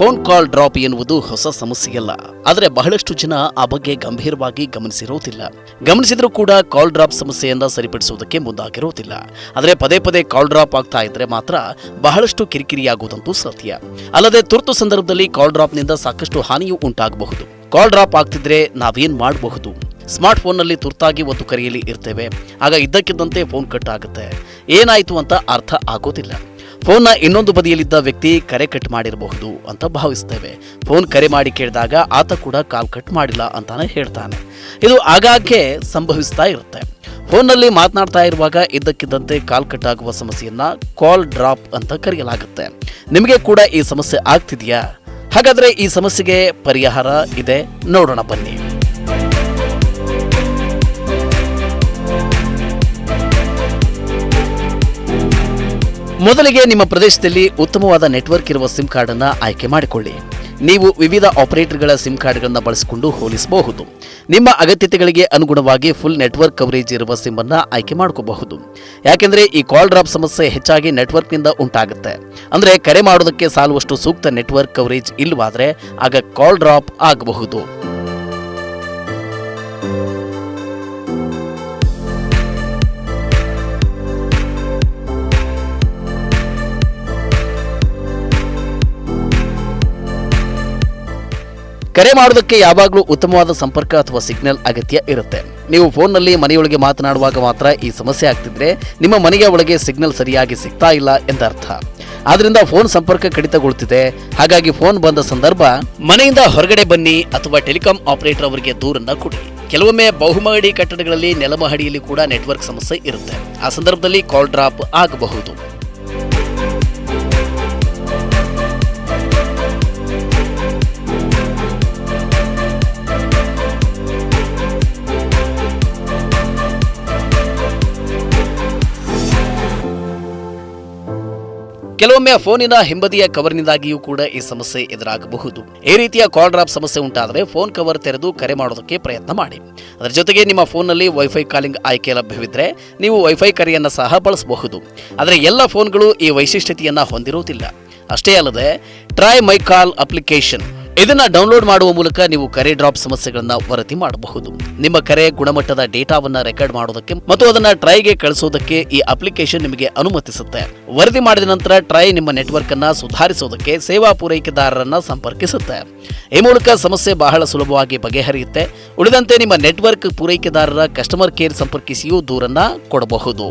Phone call drop ಎನ್ನುವುದು ಹೊಸ ಸಮಸ್ಯೆಯಲ್ಲ. ಆದರೆ ಬಹಳಷ್ಟು ಜನ ಆ ಬಗ್ಗೆ ಗಂಭೀರವಾಗಿ ಗಮನಿಸಿರುವುದಿಲ್ಲ. ಗಮನಿಸಿದ್ರೂ ಕೂಡ ಕಾಲ್ ಡ್ರಾಪ್ ಸಮಸ್ಯೆಯನ್ನ ಸರಿಪಡಿಸುವುದಕ್ಕೆ ಮುಂದಾಗಿರುವುದಿಲ್ಲ. ಆದರೆ ಪದೇ ಪದೇ ಕಾಲ್ ಡ್ರಾಪ್ ಆಗ್ತಾ ಇದ್ರೆ ಮಾತ್ರ ಬಹಳಷ್ಟು ಕಿರಿಕಿರಿಯಾಗುವುದಂತೂ ಸತ್ಯ. ಅಲ್ಲದೆ ತುರ್ತು ಸಂದರ್ಭದಲ್ಲಿ ಕಾಲ್ ಡ್ರಾಪ್ನಿಂದ ಸಾಕಷ್ಟು ಹಾನಿಯೂ ಉಂಟಾಗಬಹುದು. ಕಾಲ್ ಡ್ರಾಪ್ ಆಗ್ತಿದ್ರೆ ನಾವೇನ್ ಮಾಡಬಹುದು? ಸ್ಮಾರ್ಟ್ ಫೋನ್ನಲ್ಲಿ ತುರ್ತಾಗಿ ಒಂದು ಕರೆಯಲ್ಲಿ ಇರ್ತೇವೆ. ಆಗ ಇದ್ದಕ್ಕಿದ್ದಂತೆ ಫೋನ್ ಕಟ್ ಆಗುತ್ತೆ. ಏನಾಯ್ತು ಅಂತ ಅರ್ಥ ಆಗೋದಿಲ್ಲ. ಫೋನ್ನ ಇನ್ನೊಂದು ಬದಿಯಲ್ಲಿದ್ದ ವ್ಯಕ್ತಿ ಕರೆ ಕಟ್ ಮಾಡಿರಬಹುದು ಅಂತ ಭಾವಿಸ್ತೇವೆ. ಫೋನ್ ಕರೆ ಮಾಡಿ ಕೇಳಿದಾಗ ಆತ ಕೂಡ ಕಾಲ್ ಕಟ್ ಮಾಡಿಲ್ಲ ಅಂತಾನೆ ಹೇಳ್ತಾನೆ. ಇದು ಆಗಾಗ್ಗೆ ಸಂಭವಿಸ್ತಾ ಇರುತ್ತೆ. ಫೋನ್ನಲ್ಲಿ ಮಾತನಾಡ್ತಾ ಇರುವಾಗ ಇದ್ದಕ್ಕಿದ್ದಂತೆ ಕಾಲ್ ಕಟ್ ಆಗುವ ಸಮಸ್ಯೆಯನ್ನ ಕಾಲ್ ಡ್ರಾಪ್ ಅಂತ ಕರೆಯಲಾಗುತ್ತೆ. ನಿಮಗೆ ಕೂಡ ಈ ಸಮಸ್ಯೆ ಆಗ್ತಿದೆಯಾ? ಹಾಗಾದ್ರೆ ಈ ಸಮಸ್ಯೆಗೆ ಪರಿಹಾರ ಇದೆ, ನೋಡೋಣ ಬನ್ನಿ. ಮೊದಲಿಗೆ ನಿಮ್ಮ ಪ್ರದೇಶದಲ್ಲಿ ಉತ್ತಮವಾದ ನೆಟ್ವರ್ಕ್ ಇರುವ ಸಿಮ್ ಕಾರ್ಡ್ ಅನ್ನು ಆಯ್ಕೆ ಮಾಡಿಕೊಳ್ಳಿ. ನೀವು ವಿವಿಧ ಆಪರೇಟರ್ಗಳ ಸಿಮ್ ಕಾರ್ಡ್ಗಳನ್ನು ಬಳಸಿಕೊಂಡು ಹೋಲಿಸಬಹುದು. ನಿಮ್ಮ ಅಗತ್ಯತೆಗಳಿಗೆ ಅನುಗುಣವಾಗಿ ಫುಲ್ ನೆಟ್ವರ್ಕ್ ಕವರೇಜ್ ಇರುವ ಸಿಮ್ ಅನ್ನು ಆಯ್ಕೆ ಮಾಡ್ಕೋಬಹುದು. ಯಾಕೆಂದ್ರೆ ಈ ಕಾಲ್ ಡ್ರಾಪ್ ಸಮಸ್ಯೆ ಹೆಚ್ಚಾಗಿ ನೆಟ್ವರ್ಕ್ನಿಂದ ಉಂಟಾಗುತ್ತೆ. ಅಂದ್ರೆ ಕರೆ ಮಾಡೋದಕ್ಕೆ ಸಾಲುವಷ್ಟು ಸೂಕ್ತ ನೆಟ್ವರ್ಕ್ ಕವರೇಜ್ ಇಲ್ಲವಾದ್ರೆ ಆಗ ಕಾಲ್ ಡ್ರಾಪ್ ಆಗಬಹುದು. ಕರೆ ಮಾಡೋದಕ್ಕೆ ಯಾವಾಗಲೂ ಉತ್ತಮವಾದ ಸಂಪರ್ಕ ಅಥವಾ ಸಿಗ್ನಲ್ ಅಗತ್ಯ ಇರುತ್ತೆ. ನೀವು ಫೋನ್ನಲ್ಲಿ ಮನೆಯೊಳಗೆ ಮಾತನಾಡುವಾಗ ಮಾತ್ರ ಈ ಸಮಸ್ಯೆ ಆಗ್ತಿದ್ರೆ ನಿಮ್ಮ ಮನೆಯ ಒಳಗೆ ಸಿಗ್ನಲ್ ಸರಿಯಾಗಿ ಸಿಗ್ತಾ ಇಲ್ಲ ಎಂದರ್ಥ. ಆದ್ರಿಂದ ಫೋನ್ ಸಂಪರ್ಕ ಕಡಿತಗೊಳ್ತಿದೆ. ಹಾಗಾಗಿ ಫೋನ್ ಬಂದ ಸಂದರ್ಭ ಮನೆಯಿಂದ ಹೊರಗಡೆ ಬನ್ನಿ ಅಥವಾ ಟೆಲಿಕಾಂ ಆಪರೇಟರ್ ಅವರಿಗೆ ದೂರನ್ನ ಕೊಡಿ. ಕೆಲವೊಮ್ಮೆ ಬಹುಮಹಡಿ ಕಟ್ಟಡಗಳಲ್ಲಿ ನೆಲಮಹಡಿಯಲ್ಲಿ ಕೂಡ ನೆಟ್ವರ್ಕ್ ಸಮಸ್ಯೆ ಇರುತ್ತೆ. ಆ ಸಂದರ್ಭದಲ್ಲಿ ಕಾಲ್ ಡ್ರಾಪ್ ಆಗಬಹುದು. ಕೆಲವೊಮ್ಮೆ ಫೋನಿನ ಹಿಂಬದಿಯ ಕವರ್ನಿಂದಾಗಿಯೂ ಕೂಡ ಈ ಸಮಸ್ಯೆ ಎದುರಾಗಬಹುದು. ಈ ರೀತಿಯ ಕಾಲ್ ಡ್ರಾಪ್ ಸಮಸ್ಯೆ ಉಂಟಾದರೆ ಫೋನ್ ಕವರ್ ತೆರೆದು ಕರೆ ಮಾಡೋದಕ್ಕೆ ಪ್ರಯತ್ನ ಮಾಡಿ. ಅದರ ಜೊತೆಗೆ ನಿಮ್ಮ ಫೋನ್ನಲ್ಲಿ ವೈಫೈ ಕಾಲಿಂಗ್ ಆಯ್ಕೆ ಲಭ್ಯವಿದ್ದರೆ ನೀವು ವೈಫೈ ಕರೆಯನ್ನು ಸಹ ಬಳಸಬಹುದು. ಆದರೆ ಎಲ್ಲ ಫೋನ್ಗಳು ಈ ವೈಶಿಷ್ಟ್ಯತೆಯನ್ನು ಹೊಂದಿರುವುದಿಲ್ಲ. ಅಷ್ಟೇ ಅಲ್ಲದೆ ಟ್ರೈ ಮೈ ಕಾಲ್ ಅಪ್ಲಿಕೇಶನ್ ಇದನ್ನ ಡೌನ್ಲೋಡ್ ಮಾಡುವ ಮೂಲಕ ನೀವು ಕರೆ ಡ್ರಾಪ್ ಸಮಸ್ಯೆಗಳನ್ನ ವರದಿ ಮಾಡಬಹುದು. ನಿಮ್ಮ ಕರೆ ಗುಣಮಟ್ಟದ ಡೇಟಾವನ್ನ ರೆಕಾರ್ಡ್ ಮಾಡೋದಕ್ಕೆ ಮತ್ತು ಅದನ್ನ ಟ್ರೈಗೆ ಕಳಿಸೋದಕ್ಕೆ ಈ ಅಪ್ಲಿಕೇಶನ್ ನಿಮಗೆ ಅನುಮತಿಸುತ್ತೆ. ವರದಿ ಮಾಡಿದ ನಂತರ ಟ್ರೈ ನಿಮ್ಮ ನೆಟ್ವರ್ಕ್ ಅನ್ನ ಸುಧಾರಿಸೋದಕ್ಕೆ ಸೇವಾ ಪೂರೈಕೆದಾರರನ್ನ ಸಂಪರ್ಕಿಸುತ್ತೆ. ಈ ಮೂಲಕ ಸಮಸ್ಯೆ ಬಹಳ ಸುಲಭವಾಗಿ ಬಗೆಹರಿಯುತ್ತೆ. ಉಳಿದಂತೆ ನಿಮ್ಮ ನೆಟ್ವರ್ಕ್ ಪೂರೈಕೆದಾರರ ಕಸ್ಟಮರ್ ಕೇರ್ ಸಂಪರ್ಕಿಸಿಯೂ ದೂರನ್ನ ಕೊಡಬಹುದು.